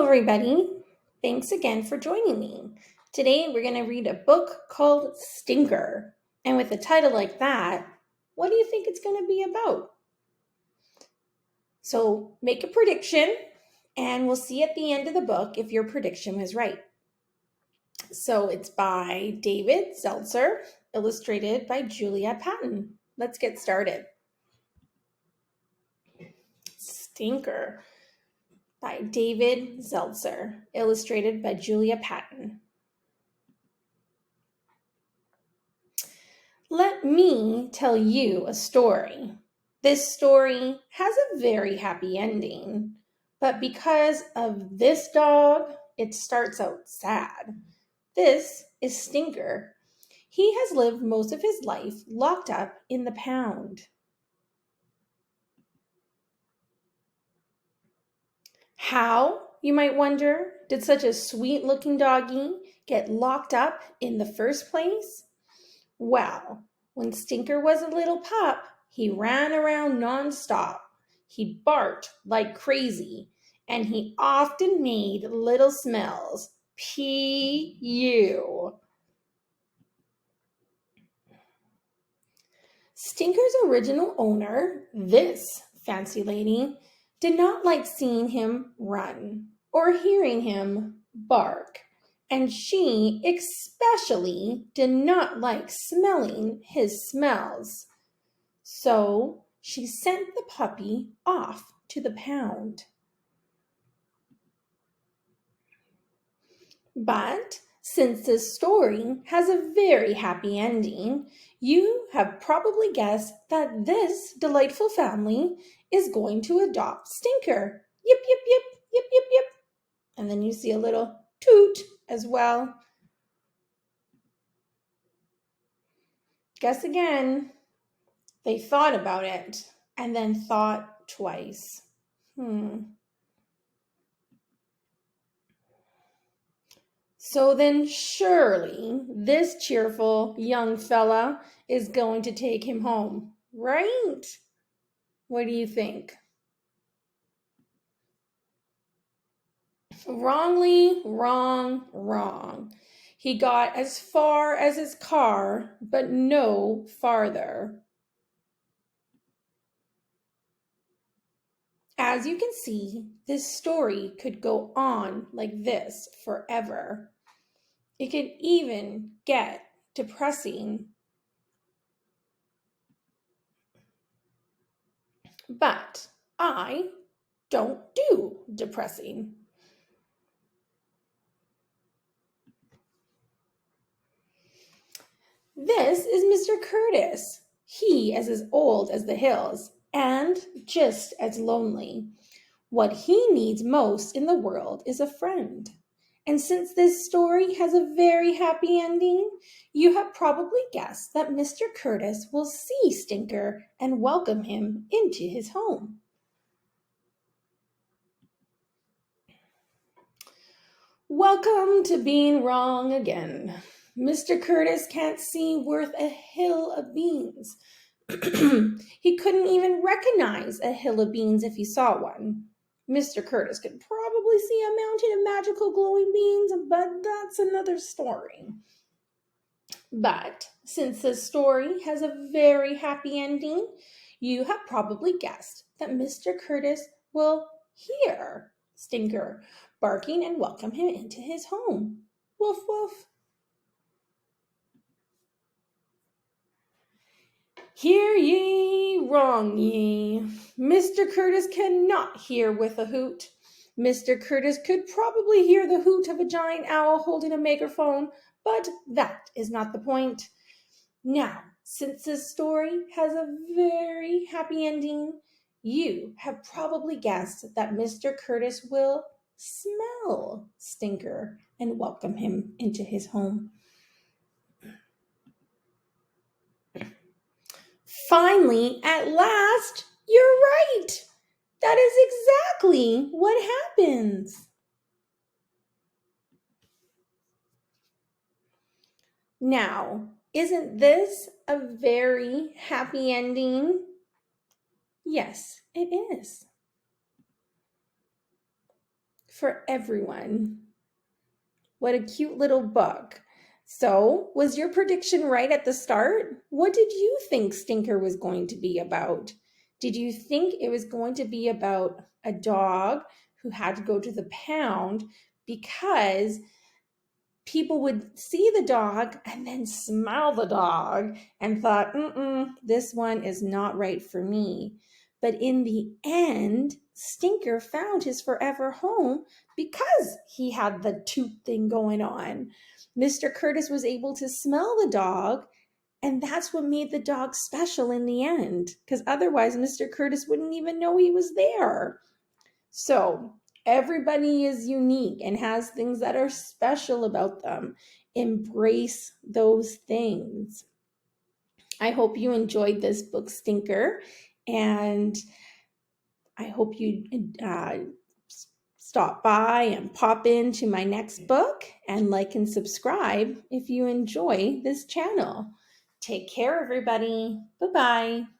everybody. Thanks again for joining me. Today, we're going to read a book called Stinker. And with a title like that, what do you think it's going to be about? So, make a prediction, and we'll see at the end of the book if your prediction was right. So, it's by David Seltzer, illustrated by Julia Patton. Let's get started. Stinker by David Seltzer, illustrated by Julia Patton. Let me tell you a story. This story has a very happy ending, but because of this dog, it starts out sad. This is Stinker. He has lived most of his life locked up in the pound. How, you might wonder, did such a sweet-looking doggie get locked up in the first place? Well, when Stinker was a little pup, he ran around nonstop. He barked like crazy, and he often made little smells. P.U. Stinker's original owner, this fancy lady, did not like seeing him run or hearing him bark, and she especially did not like smelling his smells. So she sent the puppy off to the pound. But since this story has a very happy ending, you have probably guessed that this delightful family is going to adopt Stinker. Yip, yip, yip, yip, yip, yip. And then you see a little toot as well. Guess again. They thought about it and then thought twice. So then surely this cheerful young fella is going to take him home, right? What do you think? Wrongly, wrong. He got as far as his car, but no farther. As you can see, this story could go on like this forever. It could even get depressing. But I don't do depressing. This is Mr. Curtis. He is as old as the hills and just as lonely. What he needs most in the world is a friend. And since this story has a very happy ending, you have probably guessed that Mr. Curtis will see Stinker and welcome him into his home. Welcome to being wrong again. Mr. Curtis can't see worth a hill of beans. He couldn't even recognize a hill of beans if he saw one. Mr. Curtis could probably see a mountain of magical glowing beans, but that's another story. But since this story has a very happy ending, you have probably guessed that Mr. Curtis will hear Stinker barking and welcome him into his home. Woof, woof. Hear ye, wrong ye. Mr. Curtis cannot hear with a hoot. Mr. Curtis could probably hear the hoot of a giant owl holding a megaphone, but that is not the point. Now, since this story has a very happy ending, you have probably guessed that Mr. Curtis will smell Stinker and welcome him into his home. Finally, at last, you're right. That is exactly what happens. Now, isn't this a very happy ending? Yes, it is. for everyone. What a cute little book. So, was your prediction right at the start? What did you think Stinker was going to be about? Did you think it was going to be about a dog who had to go to the pound because people would see the dog and then smell the dog and thought, this one is not right for me. But in the end, Stinker found his forever home because he had the toot thing going on. Mr. Curtis was able to smell the dog, and that's what made the dog special in the end, because otherwise Mr. Curtis wouldn't even know he was there. So everybody is unique and has things that are special about them. Embrace those things. I hope you enjoyed this book, Stinker, and I hope you stop by and pop into my next book and like and subscribe if you enjoy this channel. Take care, everybody. Bye-bye.